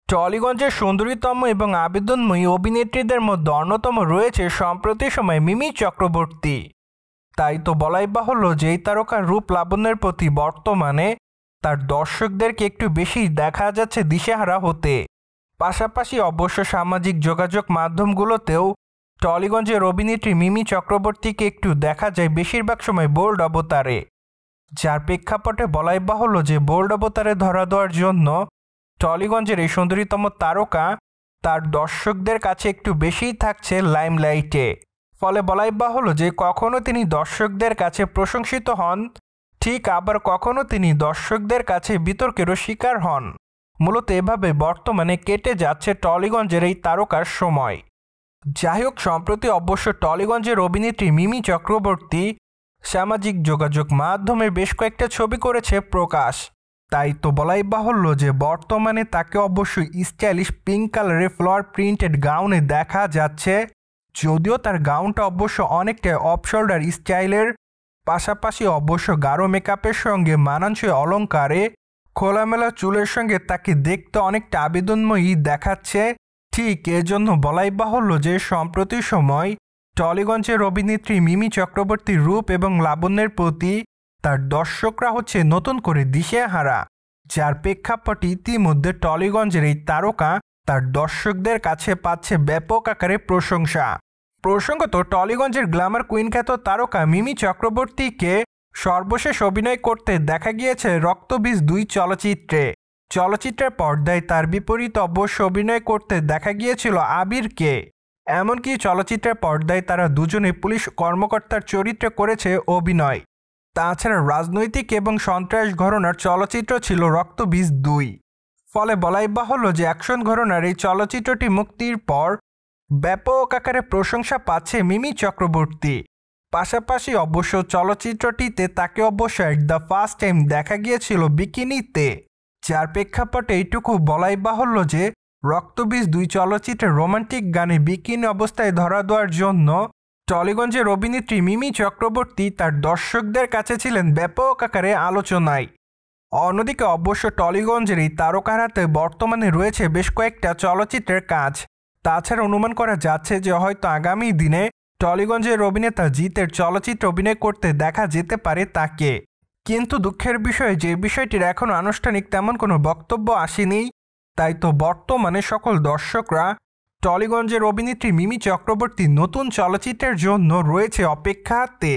টলিগঞ্জের সুন্দরীতম এবং আবেদনময়ী অভিনেত্রীদের মধ্যে অন্যতম রয়েছে সম্প্রতি সময়ে মিমি চক্রবর্তী। তাই তো বলাই বাহুল্য যে এই তারকার রূপ লাবণ্যের প্রতি বর্তমানে তার দর্শকদেরকে একটু বেশি দেখা যাচ্ছে দিশেহারা হতে। পাশাপাশি অবশ্য সামাজিক যোগাযোগ মাধ্যমগুলোতেও টলিগঞ্জের অভিনেত্রী মিমি চক্রবর্তীকে একটু দেখা যায় বেশিরভাগ সময় বোল্ড অবতারে, যার প্রেক্ষাপটে বলাই বাহুল্য যে বোল্ড অবতারে ধরা দেওয়ার জন্য টলিগঞ্জের এই সুন্দরীতম তারকা তার দর্শকদের কাছে একটু বেশিই থাকছে লাইমলাইটে। ফলে বলাই বাহুল্য যে কখনো তিনি দর্শকদের কাছে প্রশংসিত হন, ঠিক আবার কখনো তিনি দর্শকদের কাছে বিতর্কেরও শিকার হন। মূলত এভাবে বর্তমানে কেটে যাচ্ছে টলিগঞ্জের এই তারকার সময়। যাই হোক, সম্প্রতি অবশ্য টলিগঞ্জের অভিনেত্রী মিমি চক্রবর্তী সামাজিক যোগাযোগ মাধ্যমে বেশ কয়েকটা ছবি করেছে প্রকাশ। তাই তো বলাই বাহুল্য যে বর্তমানে তাকে অবশ্যই স্টাইলিশ পিঙ্ক কালারের ফ্লোয়ার প্রিন্টেড গাউনে দেখা যাচ্ছে। যদিও তার গাউনটা অবশ্য অনেকটা অফ শোল্ডার স্টাইলের, পাশাপাশি অবশ্য গাঢ় মেকআপের সঙ্গে মানানসই অলঙ্কারে খোলামেলা চুলের সঙ্গে তাকে দেখতে অনেকটা আবেদনময়ী দেখাচ্ছে। ঠিক এজন্য বলাই বাহুল্য যে সম্প্রতি সময় টলিগঞ্জের অভিনেত্রী মিমি চক্রবর্তীর রূপ এবং লাবণ্যের প্রতি তার দর্শকরা হচ্ছে নতুন করে দিশেহারা, যার প্রেক্ষাপটে ইতিমধ্যে টলিগঞ্জের এই তারকা তার দর্শকদের কাছে পাচ্ছে ব্যাপক আকারে প্রশংসা। প্রসঙ্গত, টলিগঞ্জের গ্ল্যামার কুইন খ্যাত তারকা মিমি চক্রবর্তীকে সর্বশেষ অভিনয় করতে দেখা গিয়েছে রক্তবীজ 2 চলচ্চিত্রে। চলচ্চিত্রের পর্দায় তার বিপরীতে অবশ্য অভিনয় করতে দেখা গিয়েছিল আবিরকে। এমনকি চলচ্চিত্রের পর্দায় তারা দুজনে পুলিশ কর্মকর্তার চরিত্রে করেছে অভিনয়। তাছাড়া রাজনৈতিক এবং সন্ত্রাস ঘরানার চলচ্চিত্র ছিল রক্তবীজ 2। ফলে বলাই বাহুল্য যে অ্যাকশন ঘরানার এই চলচ্চিত্রটি মুক্তির পর ব্যাপক আকারে প্রশংসা পাচ্ছে মিমি চক্রবর্তী। পাশাপাশি অবশ্য চলচ্চিত্রটিতে তাকে অবশ্য দ্য ফার্স্ট টাইম দেখা গিয়েছিল বিকিনিতে, যার প্রেক্ষাপটে এইটুকু বলাই বাহুল্য যে রক্তবীজ 2 চলচ্চিত্রের রোমান্টিক গানে বিকিনি অবস্থায় ধরা দেওয়ার জন্য টলিগঞ্জের অভিনেত্রী মিমি চক্রবর্তী তার দর্শকদের কাছে ছিলেন ব্যাপক আকারে আলোচনায়। অন্যদিকে অবশ্য টলিগঞ্জের এই তারকার হাতে বর্তমানে রয়েছে বেশ কয়েকটা চলচ্চিত্রের কাজ। তাছাড়া অনুমান করা যাচ্ছে যে হয়তো আগামী দিনে টলিগঞ্জের অভিনেতা জিতের চলচ্চিত্র অভিনয় করতে দেখা যেতে পারে তাকে। কিন্তু দুঃখের বিষয় যে বিষয়টির এখনও আনুষ্ঠানিক তেমন কোনো বক্তব্য আসেনি। তাই তো বর্তমানে সকল দর্শকরা টলিগঞ্জের অভিনেত্রী মিমি চক্রবর্তী নতুন চলচ্চিত্রের জন্য রয়েছে অপেক্ষাতে।